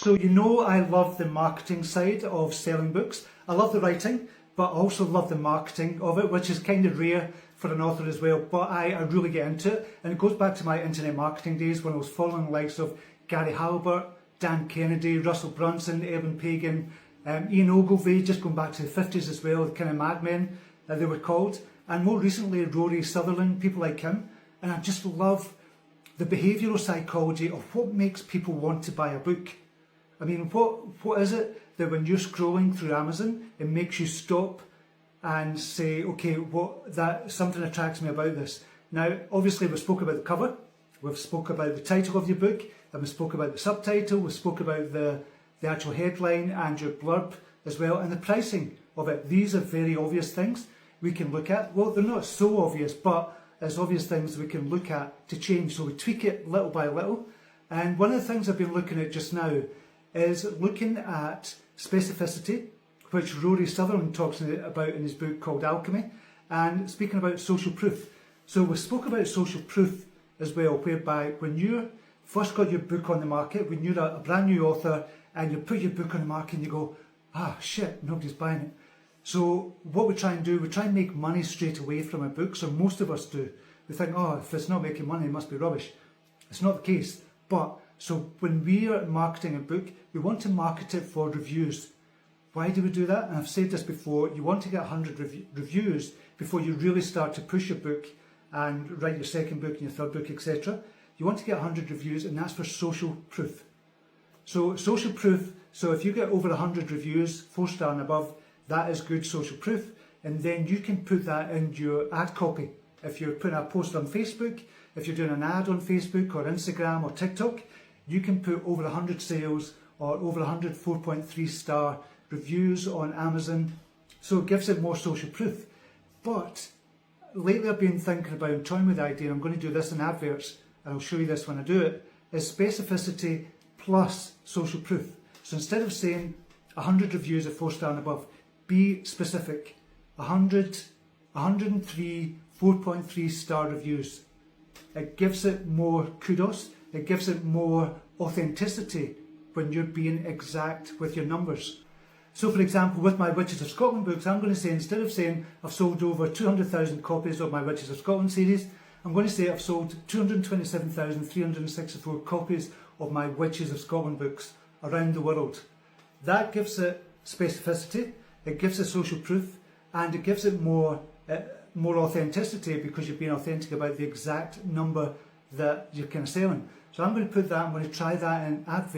So you know I love the marketing side of selling books. I love the writing, but I also love the marketing of it, which is kind of rare for an author as well, but I really get into it. And it goes back to my internet marketing days when I was following the likes of Gary Halbert, Dan Kennedy, Russell Brunson, Evan Pagan, Ian Ogilvy, just going back to the 50s as well, the kind of madmen they were called. And more recently, Rory Sutherland, people like him. And I just love the behavioural psychology of what makes people want to buy a book. I mean, what is it that when you're scrolling through Amazon, it makes you stop and say, okay, something attracts me about this. Now, obviously, we spoke about the cover, we've spoke about the title of your book, and we spoke about the subtitle, we spoke about the actual headline and your blurb as well, and the pricing of it. These are very obvious things we can look at. Well, they're not so obvious, but it's obvious things we can look at to change. So we tweak it little by little. And one of the things I've been looking at just now is looking at specificity, which Rory Sutherland talks about in his book called Alchemy, and speaking about social proof. So we spoke about social proof as well, whereby when you first got your book on the market, when you're a brand new author and you put your book on the market and you go, shit, nobody's buying it. So what we try and do, we try and make money straight away from a book, so most of us do. We think, if it's not making money, it must be rubbish. It's not the case. But so when we are marketing a book, we want to market it for reviews. Why do we do that? And I've said this before, you want to get 100 reviews before you really start to push your book and write your second book and your third book, etc. You want to get 100 reviews, and that's for social proof. So social proof, so if you get over 100 reviews, 4-star and above, that is good social proof, and then you can put that in your ad copy. If you're putting a post on Facebook, if you're doing an ad on Facebook or Instagram or TikTok, you can put over 100 sales or over 100 4.3 star reviews on Amazon, so it gives it more social proof. But lately I've been thinking about and toying with the idea, I'm going to do this in adverts, and I'll show you this when I do it, is specificity plus social proof. So instead of saying 100 reviews at 4-star and above, be specific. 103 4.3 star reviews. It gives it more kudos, it gives it more authenticity when you're being exact with your numbers. So for example, with my Witches of Scotland books, I'm going to say, instead of saying I've sold over 200,000 copies of my Witches of Scotland series, I'm going to say I've sold 227,364 copies of my Witches of Scotland books around the world. That gives it specificity, it gives it social proof, and it gives it more authenticity because you're being authentic about the exact number that you're kind of selling. So I'm going to put that, I'm going to try that in adverts.